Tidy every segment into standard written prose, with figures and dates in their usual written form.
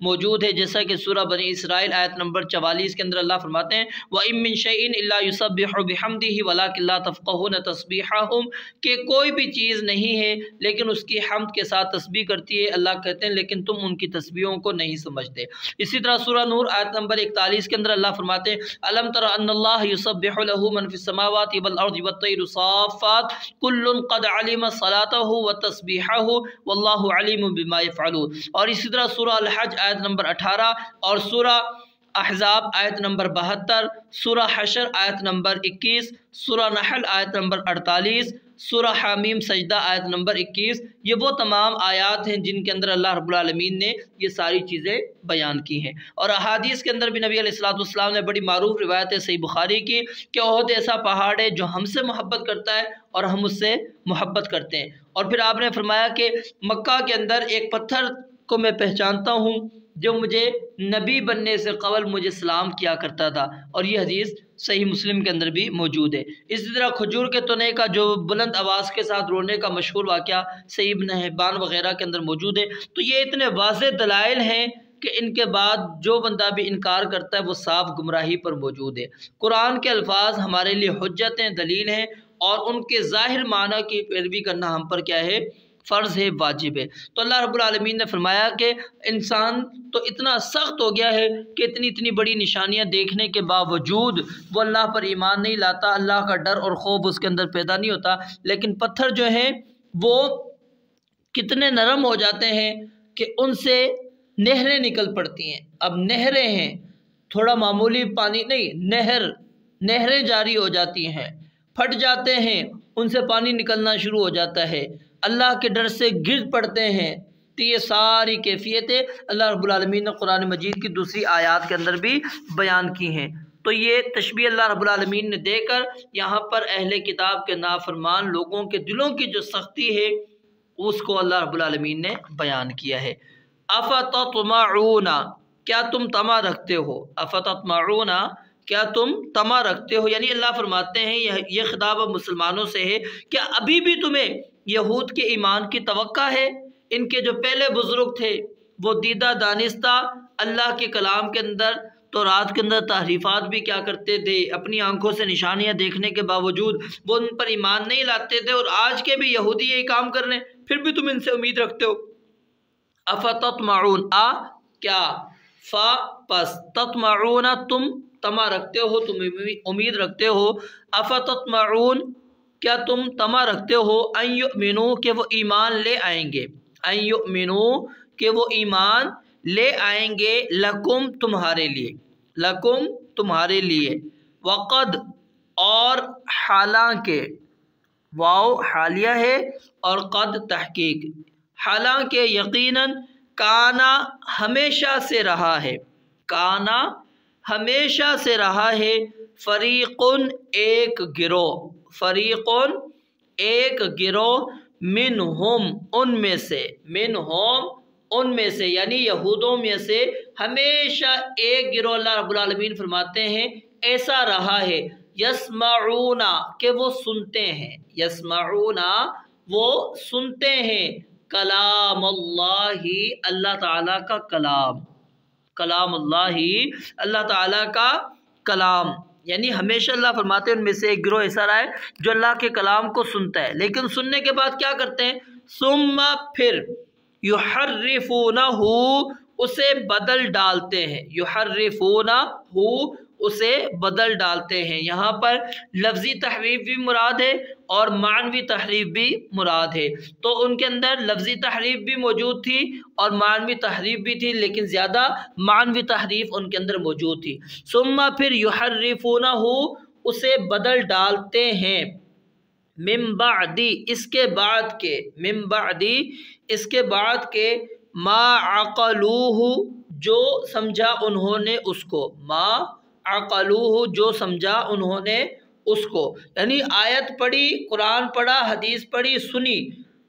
موجود ہے، جیسا کہ سورہ بنی اسرائیل آیت نمبر 44 کے اندر اللہ فرماتے ہیں وَإِن مِّن شَيْءٍ إِلَّا يُسَبِّحُ بِحَمْدِهِ وَلَٰكِن لَّا تَفْقَهُونَ تَسْبِيحَهُمْ، کہ کوئی بھی چیز نہیں ہے لیکن اس کی حمد کے ساتھ تسبیح کرتی ہے، اللہ کہتے ہیں لیکن تم ان کی تسبیحوں کو نہیں سمجھتے۔ اسی طرح سورہ نور آیت نمبر 41 کے اندر اللہ فرماتے ہیں أَلَمْ تَرَ أَنَّ اللَّهَ يُسَبِّحُ لَهُ مَن فِي السَّمَاوَاتِ وَالْأَرْضِ وَالطَّيْرُ صَافَّاتٍ كُلٌّ قَدْ عَلِمَ صَلَاتَهُ وَتَسْبِيحَهُ وَاللَّهُ عَلِيمٌ بِمَا يَفْعَلُونَ۔ اور اسی طرح سورہ الحج آیت نمبر 18 اور سورہ احزاب آیت نمبر 72، سورہ حشر آیت نمبر 21، سورہ نحل آیت نمبر 48، سورہ حامیم سجدہ آیت نمبر 21، یہ وہ تمام آیات ہیں جن کے اندر اللہ رب العالمین نے یہ ساری چیزیں بیان کی ہیں۔ اور احادیث کے اندر بھی نبی علیہ السلام نے بڑی معروف روایت ہے صحیح بخاری کی کہ احد ایسا پہاڑ ہے جو ہم سے محبت کرتا ہے اور ہم اس سے محبت کرتے ہیں۔ اور پھر آپ نے فرمایا کہ مکہ کے اندر ایک پتھر کو میں پہچانتا ہوں جو مجھے نبی بننے سے قبل مجھے سلام کیا کرتا تھا، اور یہ حدیث صحیح مسلم کے اندر بھی موجود ہے۔ اسی طرح کھجور کے تنے کا جو بلند آواز کے ساتھ رونے کا مشہور واقعہ صحیح ابن حبان وغیرہ کے اندر موجود ہے۔ تو یہ اتنے واضح دلائل ہیں کہ ان کے بعد جو بندہ بھی انکار کرتا ہے وہ صاف گمراہی پر موجود ہے۔ قرآن کے الفاظ ہمارے لیے حجت ہیں، دلیل ہیں، اور ان کے ظاہر معنی کی پیروی کرنا ہم پر کیا ہے؟ فرض ہے، واجب ہے۔ تو اللہ رب العالمین نے فرمایا کہ انسان تو اتنا سخت ہو گیا ہے کہ اتنی بڑی نشانیاں دیکھنے کے باوجود وہ اللہ پر ایمان نہیں لاتا، اللہ کا ڈر اور خوف اس کے اندر پیدا نہیں ہوتا، لیکن پتھر جو ہیں وہ کتنے نرم ہو جاتے ہیں کہ ان سے نہریں نکل پڑتی ہیں۔ اب نہریں ہیں، تھوڑا معمولی پانی نہیں، نہریں جاری ہو جاتی ہیں، پھٹ جاتے ہیں، ان سے پانی نکلنا شروع ہو جاتا ہے، اللہ کے ڈر سے گر پڑتے ہیں۔ تو یہ ساری کیفیتیں اللہ رب العالمین نے قرآن مجید کی دوسری آیات کے اندر بھی بیان کی ہیں۔ تو یہ تشبیہ اللہ رب العالمین نے دے کر یہاں پر اہل کتاب کے نافرمان لوگوں کے دلوں کی جو سختی ہے اس کو اللہ رب العالمین نے بیان کیا ہے۔ افتطمعون، کیا تم طمع رکھتے ہو؟ افتطمعون، کیا تم طمع رکھتے ہو؟ یعنی اللہ فرماتے ہیں یہ خطاب اب مسلمانوں سے ہے، کیا ابھی بھی تمہیں یہود کے ایمان کی توقع ہے؟ ان کے جو پہلے بزرگ تھے وہ دیدہ دانستہ اللہ کے کلام کے اندر تورات کے اندر تحریفات بھی کیا کرتے تھے، اپنی آنکھوں سے نشانیاں دیکھنے کے باوجود وہ ان پر ایمان نہیں لاتے تھے، اور آج کے بھی یہودی یہی کام کر رہے ہیں، پھر بھی تم ان سے امید رکھتے ہو۔ افتطمعون، کیا، فا پس، تطمعون تم طمع رکھتے ہو، تم امید رکھتے ہو، افتطمعون کیا تم طمع رکھتے ہو، ان یؤمنو کہ وہ ایمان لے آئیں گے، ان یؤمنو کہ وہ ایمان لے آئیں گے، لکم تمہارے لیے، لکم تمہارے لیے، وقد اور حالانکہ، واو حالیہ ہے اور قد تحقیق، حالانکہ یقیناً کانا ہمیشہ سے رہا ہے، کانا ہمیشہ سے رہا ہے، فریقن ایک گروہ، فریقن ایک گروہ، منہم ان میں سے، منہم ان میں سے یعنی یہودوں میں سے ہمیشہ ایک گروہ اللہ رب العالمین فرماتے ہیں ایسا رہا ہے، یسمعون کہ وہ سنتے ہیں، یسمعون وہ سنتے ہیں، کلام اللہ اللہ تعالیٰ کا کلام، کلام اللہ اللہ تعالیٰ کا کلام، یعنی ہمیشہ اللہ فرماتے ہیں ان میں سے ایک گروہ ایسا رہا ہے جو اللہ کے کلام کو سنتا ہے، لیکن سننے کے بعد کیا کرتے ہیں، ثم پھر یحرفونہ اسے بدل ڈالتے ہیں، یحرفونہ اسے بدل ڈالتے ہیں۔ یہاں پر لفظی تحریف بھی مراد ہے اور معنوی تحریف بھی مراد ہے، تو ان کے اندر لفظی تحریف بھی موجود تھی اور معنوی تحریف بھی تھی، لیکن زیادہ معنوی تحریف ان کے اندر موجود تھی۔ ثم پھر یحرفونہ اسے بدل ڈالتے ہیں، من بعد اس کے بعد کے، من بعد اس کے بعد کے، ما عقلوہ جو سمجھا انہوں نے اس کو، ما عقلوہ جو سمجھا انہوں نے اس کو، یعنی آیت پڑھی، قرآن پڑھا، حدیث پڑھی، سنی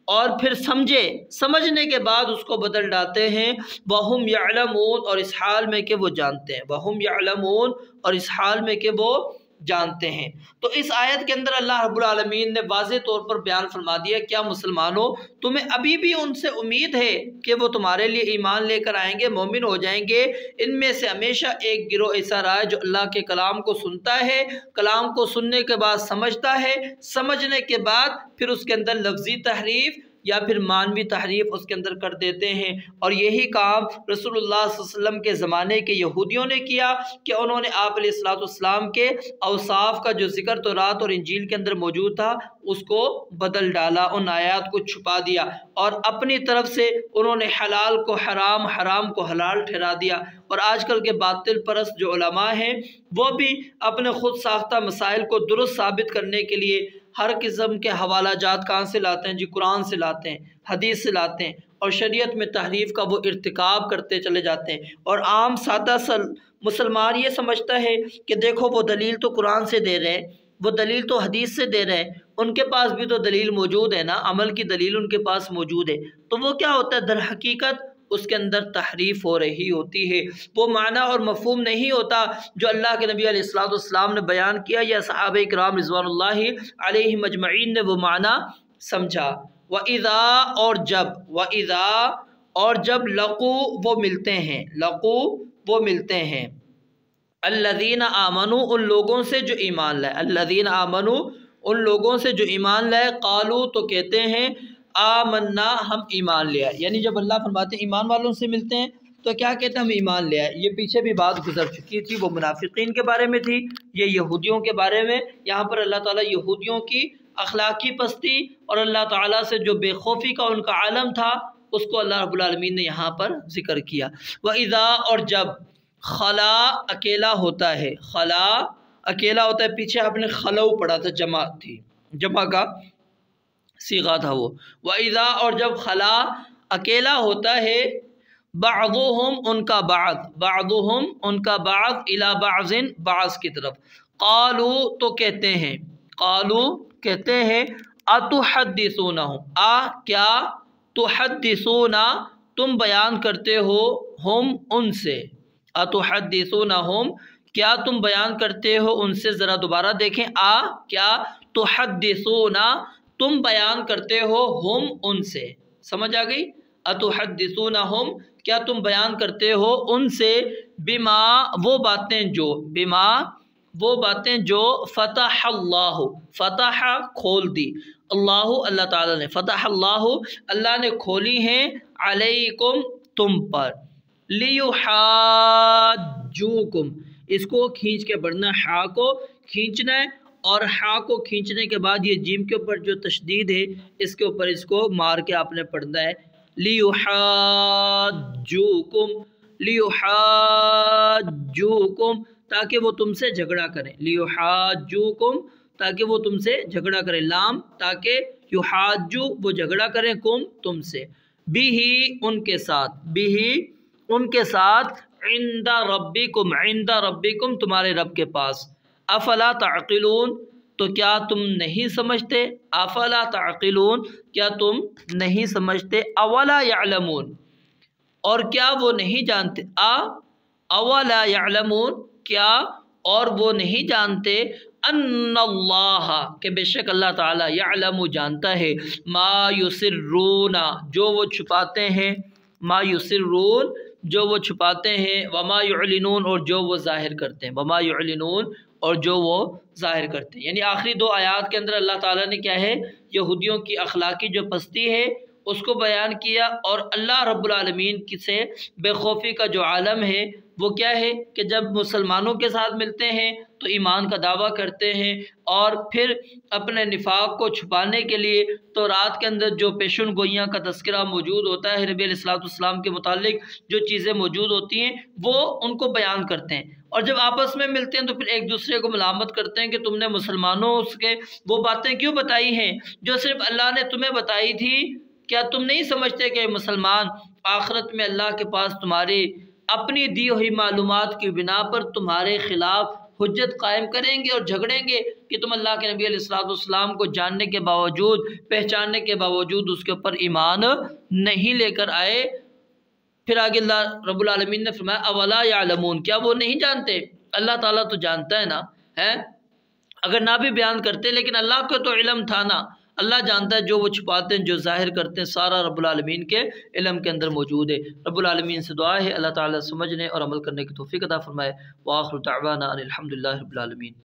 اور پھر سمجھے، سمجھنے کے بعد اس کو بدل ڈالتے ہیں، وَهُمْ يَعْلَمُونَ اور اس حال میں کہ وہ جانتے ہیں، وَهُمْ يَعْلَمُونَ اور اس حال میں کہ وہ جانتے ہیں۔ تو اس آیت کے اندر اللہ رب العالمین نے واضح طور پر بیان فرما دیا، کیا مسلمانوں تمہیں ابھی بھی ان سے امید ہے کہ وہ تمہارے لیے ایمان لے کر آئیں گے، مومن ہو جائیں گے؟ ان میں سے ہمیشہ ایک گروہ ایسا رہا ہے جو اللہ کے کلام کو سنتا ہے، کلام کو سننے کے بعد سمجھتا ہے، سمجھنے کے بعد پھر اس کے اندر لفظی تحریف یا پھر معنوی تحریف اس کے اندر کر دیتے ہیں۔ اور یہی کام رسول اللہ صلی اللہ علیہ وسلم کے زمانے کے یہودیوں نے کیا کہ انہوں نے آپ علیہ السلام کے اوصاف کا جو ذکر تورات اور انجیل کے اندر موجود تھا اس کو بدل ڈالا، ان آیات کو چھپا دیا، اور اپنی طرف سے انہوں نے حلال کو حرام، حرام کو حلال ٹھہرا دیا۔ اور آج کل کے باطل پرست جو علماء ہیں وہ بھی اپنے خود ساختہ مسائل کو درست ثابت کرنے کے لیے ہر قسم کے حوالہ جات کہاں سے لاتے ہیں؟ جی قرآن سے لاتے ہیں، حدیث سے لاتے ہیں، اور شریعت میں تحریف کا وہ ارتکاب کرتے چلے جاتے ہیں۔ اور عام سادہ مسلمان یہ سمجھتا ہے کہ دیکھو وہ دلیل تو قرآن سے دے رہے ہیں، وہ دلیل تو حدیث سے دے رہے ہیں، ان کے پاس بھی تو دلیل موجود ہے نا، عمل کی دلیل ان کے پاس موجود ہے۔ تو وہ کیا ہوتا ہے؟ در حقیقت اس کے اندر تحریف ہو رہی ہوتی ہے، وہ معنی اور مفہوم نہیں ہوتا جو اللہ کے نبی علیہ السلام نے بیان کیا یا صحابہ کرام رضوان اللہ علیہم اجمعین نے وہ معنی سمجھا۔ وَإِذَا اور جب لقوا وہ ملتے ہیں، لقوا وہ ملتے ہیں، الذین آمنوا ان لوگوں سے جو ایمان لائے، الذین آمنوا ان لوگوں سے جو ایمان لائے، قالوا تو کہتے ہیں آمنا ہم ایمان لے آئے۔ یعنی جب اللہ فرماتے ہیں ایمان والوں سے ملتے ہیں تو کیا کہتے ہیں؟ ہم ایمان لے آئے۔ یہ پیچھے بھی بات گزر چکی تھی، وہ منافقین کے بارے میں تھی، یہ یہودیوں کے بارے میں۔ یہاں پر اللہ تعالیٰ یہودیوں کی اخلاقی پستی اور اللہ تعالیٰ سے جو بے خوفی کا ان کا عالم تھا اس کو اللہ رب العالمین نے یہاں پر ذکر کیا۔ وَإِذَا اور جب خلا اکیلا ہوتا ہے، خلا اکیلا ہوتا ہے، پیچھے آپ نے خلو پڑھا تھا، جمع تھی، جمع کا صیغہ تھا وہ۔ وَإِذَا اور جب خلا اکیلا ہوتا ہے، بعضهم ان کا بعض، بعضهم ان کا بعض، الی بعض بعض کی طرف، قالوا تو کہتے ہیں، قالوا کہتے ہیں، اتحدثونہم کیا، تحدثونا تم بیان کرتے ہو، ہم ان سے، اتحدثونہم کیا تم بیان کرتے ہو ان سے۔ ذرا دوبارہ دیکھیں، کیا، تحدثونا تم بیان کرتے ہو، ہم ان سے، سمجھ آ گئی؟ اتحدثونہم کیا تم بیان کرتے ہو ان سے، بما وہ باتیں جو، بما وہ باتیں جو، فتح اللہ، فتح کھول دی، اللہ اللہ تعالیٰ نے، فتح اللہ اللہ نے کھولی ہیں، علیکم تم پر، لیحاجوکم اس کو کھینچ کے پڑھنا، ہا کو کھینچنا ہے، اور ہا کو کھینچنے کے بعد یہ جیم کے اوپر جو تشدید ہے اس کے اوپر اس کو مار کے آپ نے پڑھنا ہے، لیحاجوکم، لیحاجوکم تاکہ وہ تم سے جھگڑا کریں، لیحاجوکم تاکہ وہ تم سے جھگڑا کریں، لام تاکہ یحاجو وہ جھگڑا کریں، کم تم سے، بھی ان کے ساتھ، بھی ان کے ساتھ، عند ربکم، عند ربکم تمہارے رب کے پاس، افلا تعقلون تو کیا تم نہیں سمجھتے، افلا تعقلون کیا تم نہیں سمجھتے، اولا یعلمون اور کیا وہ نہیں جانتے، اولا یعلمون کیا اور وہ نہیں جانتے، ان اللہ کہ بے شک اللہ تعالیٰ، یعلم جانتا ہے، ما یسرون جو وہ چھپاتے ہیں، ما یسرون جو وہ چھپاتے ہیں، وما یعلنون اور جو وہ ظاہر کرتے ہیں، وما یعلنون اور جو وہ ظاہر کرتے ہیں۔ یعنی آخری دو آیات کے اندر اللہ تعالیٰ نے کیا ہے، یہودیوں کی اخلاقی جو پستی ہے اس کو بیان کیا، اور اللہ رب العالمین سے بے خوفی کا جو عالم ہے وہ کیا ہے کہ جب مسلمانوں کے ساتھ ملتے ہیں تو ایمان کا دعویٰ کرتے ہیں، اور پھر اپنے نفاق کو چھپانے کے لیے تورات کے اندر جو پیشن گوئیاں کا تذکرہ موجود ہوتا ہے، نبی علیہ السلام کے متعلق جو چیزیں موجود ہوتی ہیں وہ ان کو بیان کرتے ہیں، اور جب آپس میں ملتے ہیں تو پھر ایک دوسرے کو ملامت کرتے ہیں کہ تم نے مسلمانوں کے وہ باتیں کیوں بتائی ہیں جو صرف اللہ نے تمہیں بتائی تھی، کیا تم نہیں سمجھتے کہ مسلمان آخرت میں اللہ کے پاس تمہاری اپنی دی ہوئی معلومات کی بنا پر تمہارے خلاف حجت قائم کریں گے اور جھگڑیں گے کہ تم اللہ کے نبی علیہ السلام کو جاننے کے باوجود، پہچاننے کے باوجود اس کے اوپر ایمان نہیں لے کر آئے۔ پھر آگے اللہ رب العالمین نے فرمایا اولا یعلمون کیا وہ نہیں جانتے، اللہ تعالیٰ تو جانتا ہے نا، ہے اگر نہ بھی بیان کرتے لیکن اللہ کو تو علم تھا نا، اللہ جانتا ہے جو وہ چھپاتے ہیں جو ظاہر کرتے ہیں، سارا رب العالمین کے علم کے اندر موجود ہے۔ رب العالمین سے دعا ہے اللہ تعالیٰ سمجھنے اور عمل کرنے کی توفیق عطا فرمائے۔ وآخر دعوانا ان الحمد للہ رب العالمین۔